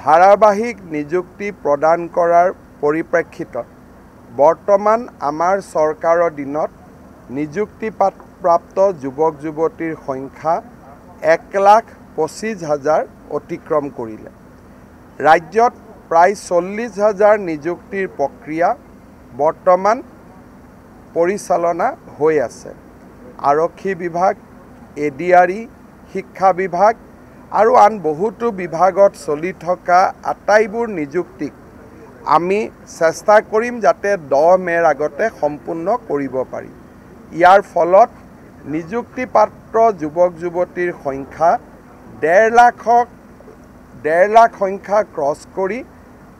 ধাৰাবাহিক নিযুক্তি প্ৰদান কৰাৰ পৰিপ্ৰেক্ষিতত বৰ্তমান আমাৰ চৰকাৰৰ দিনত নিযুক্তিপ্ৰাপ্ত যুৱক যুৱতীৰ সংখ্যা 1,25,000 অতিক্ৰম কৰিলে। ৰাজ্যত প্ৰায় 40,000 নিযুক্তিৰ প্ৰক্ৰিয়া বৰ্তমান পৰিচালনা হৈ আছে। আৰক্ষী বিভাগ, এডিআৰই, শিক্ষা বিভাগ আৰু আন বহুতো বিভাগত চলি থকা আটাইবোৰ নিযুক্তিক আমি চেষ্টা কৰিম যাতে 10 মে'ৰ আগতে সম্পূৰ্ণ কৰিব পাৰি। ইয়াৰ ফলত নিযুক্তিপ্ৰাপ্ত যুৱক যুৱতীৰ সংখ্যা 1.5 লাখ সংখ্যা ক্ৰছ কৰি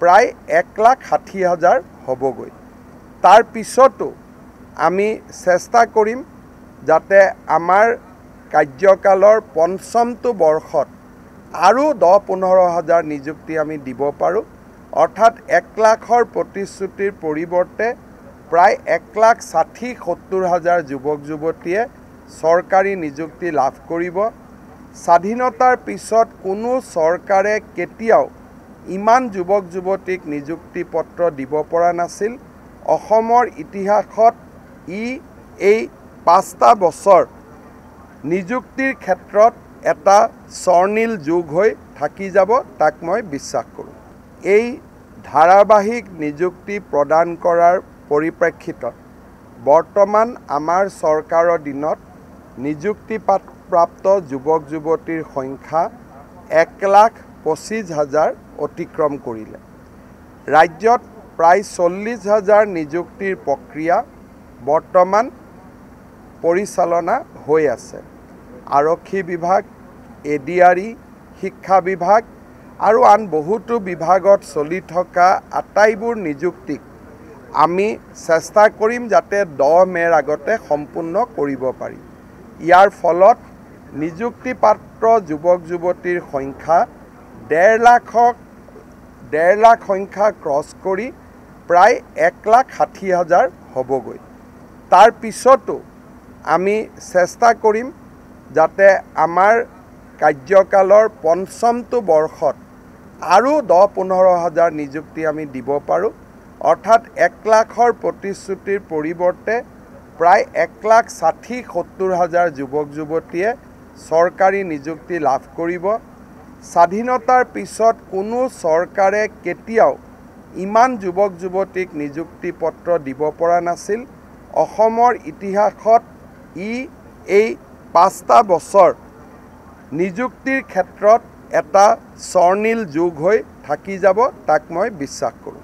প্ৰায় 1,60,000 হ'বগৈ। তাৰ পিছতো আমি চেষ্টা কৰিম যাতে আমাৰ কাৰ্যকালৰ পঞ্চমটো বৰ্ষত আৰু 10-15,000 নিযুক্তি আমি দিব পাৰোঁ। অৰ্থাৎ 1 লাখৰ প্ৰতিশ্ৰুতিৰ পৰিৱৰ্তে প্ৰায় 1,60,000-1,70,000 যুৱক যুৱতীয়ে চৰকাৰী নিযুক্তি লাভ কৰিব। স্বাধীনতাৰ পিছত কোনো চৰকাৰে কেতিয়াও ইমান যুৱক যুৱতীক নিযুক্তি পত্ৰ দিব পৰা নাছিল। অসমৰ ইতিহাসত এই 5টা বছৰ নিযুক্তিৰ ক্ষেত্ৰত এটা স্বৰ্ণীল যুগ হৈ থাকি যাব, তাক মই বিশ্বাস কৰোঁ। এই ধাৰাবাহিক নিযুক্তি প্ৰদান কৰাৰ পৰিপ্ৰেক্ষিতত বৰ্তমান আমাৰ চৰকাৰৰ দিনত নিযুক্তিপ্ৰাপ্ত যুৱক যুৱতীৰ সংখ্যা 1,25,000 অতিক্ৰম কৰিলে। ৰাজ্যত প্ৰায় 40,000 নিযুক্তিৰ প্ৰক্ৰিয়া বৰ্তমান পৰিচালনা হৈ আছে। আৰক্ষী বিভাগ, এডিআৰই, শিক্ষা বিভাগ আৰু আন বহুতো বিভাগত চলি থকা আটাইবোৰ নিযুক্তিক আমি চেষ্টা কৰিম যাতে 10 মে'ৰ আগতে সম্পূৰ্ণ কৰিব পাৰি। ইয়াৰ ফলত নিযুক্তিপ্ৰাপ্ত যুৱক যুৱতীৰ সংখ্যা 1.5 লাখ সংখ্যা ক্ৰছ কৰি প্ৰায় 1,60,000 হ'বগৈ। তাৰ পিছতো আমি চেষ্টা কৰিম যাতে আমাৰ কাৰ্যকালৰ পঞ্চমটো বৰ্ষত আৰু 10-15,000 নিযুক্তি আমি দিব পাৰোঁ। অৰ্থাৎ 1 লাখৰ প্ৰতিশ্ৰুতিৰ পৰিৱৰ্তে প্ৰায় 1,60,000-1,70,000 যুৱক যুৱতীয়ে চৰকাৰী নিযুক্তি লাভ কৰিব। স্বাধীনতাৰ পিছত কোনো চৰকাৰে কেতিয়াও ইমান যুৱক যুৱতীক নিযুক্তি পত্ৰ দিব পৰা নাছিল। অসমৰ ইতিহাসত এই 5টা বছৰ নিযুক্তিৰ ক্ষেত্ৰত এটা স্বৰ্ণীল যুগ হৈ থাকি যাব, তাক মই বিশ্বাস কৰোঁ।